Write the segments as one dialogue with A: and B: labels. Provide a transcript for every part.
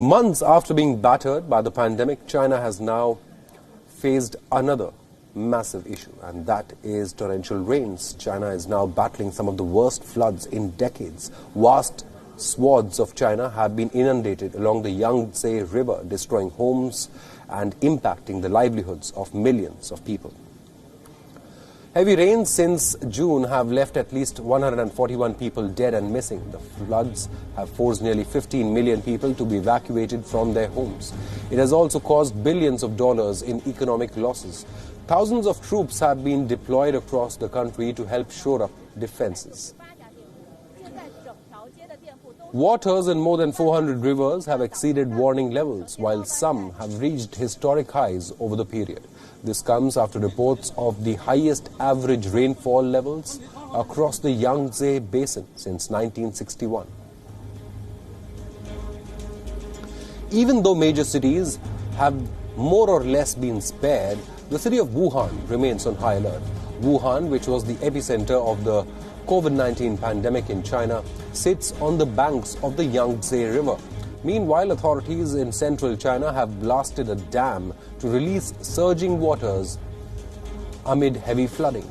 A: Months after being battered by the pandemic, China has now faced another massive issue, and that is torrential rains. China is now battling some of the worst floods in decades. Vast swaths of China have been inundated along the Yangtze River, destroying homes and impacting the livelihoods of millions of people. Heavy rains since June have left at least 141 people dead and missing. The floods have forced nearly 15 million people to be evacuated from their homes. It has also caused billions of dollars in economic losses. Thousands of troops have been deployed across the country to help shore up defenses. Waters in more than 400 rivers have exceeded warning levels, while some have reached historic highs over the period. This comes after reports of the highest average rainfall levels across the Yangtze Basin since 1961. Even though major cities have more or less been spared, the city of Wuhan remains on high alert. Wuhan, which was the epicenter of the COVID-19 pandemic in China, sits on the banks of the Yangtze River. Meanwhile, authorities in central China have blasted a dam to release surging waters amid heavy flooding.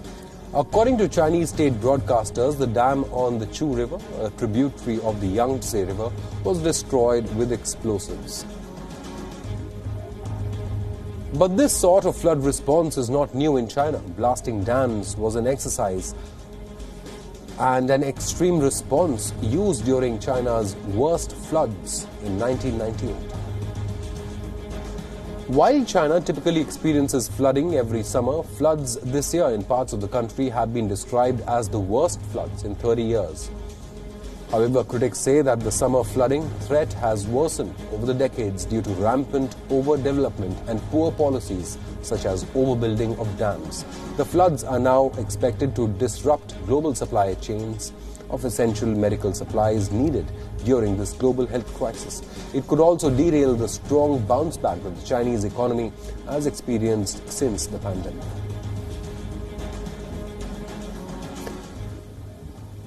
A: According to Chinese state broadcasters, the dam on the Chu River, a tributary of the Yangtze River, was destroyed with explosives. But this sort of flood response is not new in China. Blasting dams was an exercise and an extreme response used during China's worst floods in 1998. While China typically experiences flooding every summer, floods this year in parts of the country have been described as the worst floods in 30 years. However, critics say that the summer flooding threat has worsened over the decades due to rampant overdevelopment and poor policies such as overbuilding of dams. The floods are now expected to disrupt global supply chains of essential medical supplies needed during this global health crisis. It could also derail the strong bounce back that the Chinese economy has experienced since the pandemic.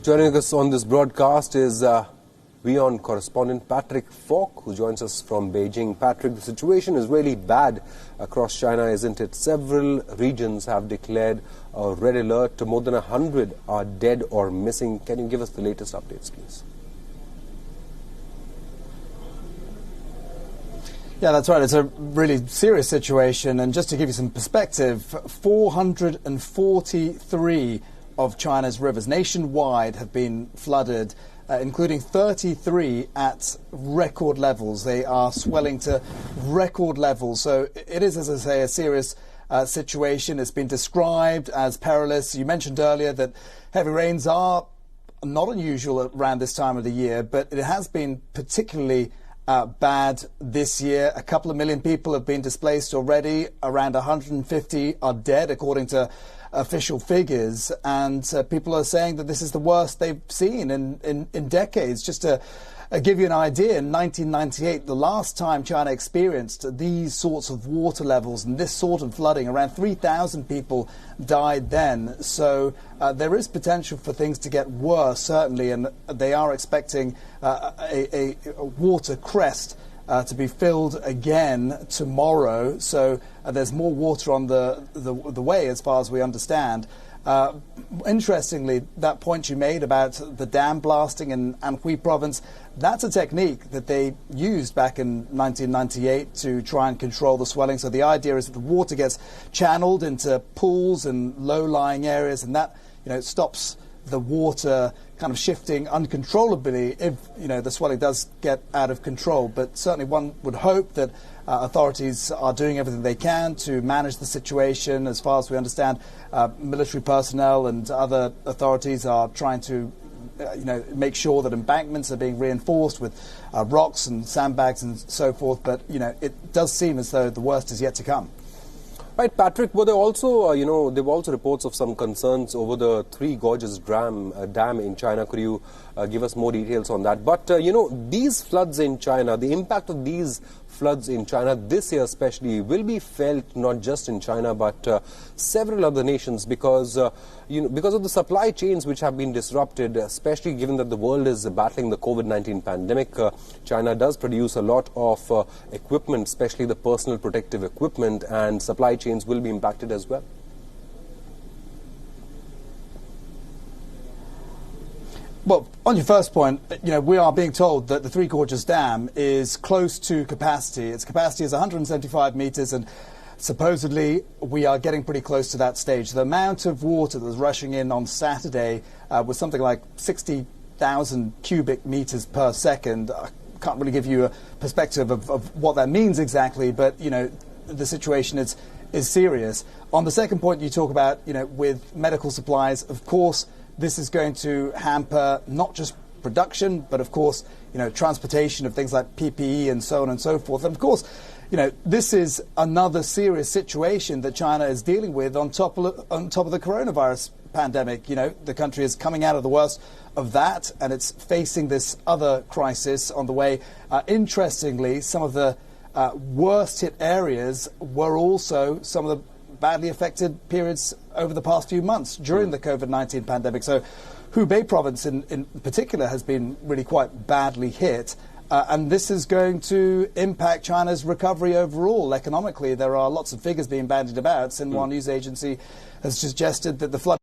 A: Joining us on this broadcast is WION correspondent Patrick Falk, who joins us from Beijing. Patrick, the situation is really bad across China, isn't it? Several regions have declared a red alert. More than 100 are dead or missing. Can you give us the latest updates, please?
B: Yeah, that's right. It's a really serious situation. And just to give you some perspective, 443 of China's rivers nationwide have been flooded, including 33 at record levels. They are swelling to record levels. So it is, as I say, a serious situation. It's been described as perilous. You mentioned earlier that heavy rains are not unusual around this time of the year, but it has been particularly bad this year. A couple of million people have been displaced already. Around 150 are dead, according to official figures, and people are saying that this is the worst they've seen in decades. Just to give you an idea, in 1998, the last time China experienced these sorts of water levels and this sort of flooding, around 3,000 people died then. So there is potential for things to get worse, certainly, and they are expecting a water crest to be filled again tomorrow. So there's more water on the way, as far as we understand. Interestingly, that point you made about the dam blasting in Anhui province, that's a technique that they used back in 1998 to try and control the swelling. So the idea is that the water gets channeled into pools and low-lying areas, and that stops the water kind of shifting uncontrollably if the swelling does get out of control. But certainly one would hope that authorities are doing everything they can to manage the situation. As far as we understand, military personnel and other authorities are trying to make sure that embankments are being reinforced with rocks and sandbags and so forth. But it does seem as though the worst is yet to come.
A: Right, Patrick, were there also, there were also reports of some concerns over the Three Gorges dam in China. Could you give us more details on that? But, these floods in China, the impact of these floods in China this year especially will be felt not just in China but several other nations because because of the supply chains which have been disrupted, especially given that the world is battling the COVID-19 pandemic. China does produce a lot of equipment, especially the personal protective equipment, and supply chains will be impacted as well.
B: Well, on your first point, we are being told that the Three Gorges Dam is close to capacity. Its capacity is 175 metres, and supposedly we are getting pretty close to that stage. The amount of water that was rushing in on Saturday was something like 60,000 cubic metres per second. I can't really give you a perspective of what that means exactly, but, the situation is serious. On the second point you talk about, with medical supplies, of course, this is going to hamper not just production, but of course, transportation of things like PPE and so on and so forth. And of course, this is another serious situation that China is dealing with on top of the coronavirus pandemic. The country is coming out of the worst of that, and it's facing this other crisis on the way. Interestingly, some of the worst hit areas were also some of the badly affected periods over the past few months during the COVID-19 pandemic. So Hubei province in particular has been really quite badly hit. And this is going to impact China's recovery overall economically. There are lots of figures being bandied about. Xinhua news agency has suggested that the flood...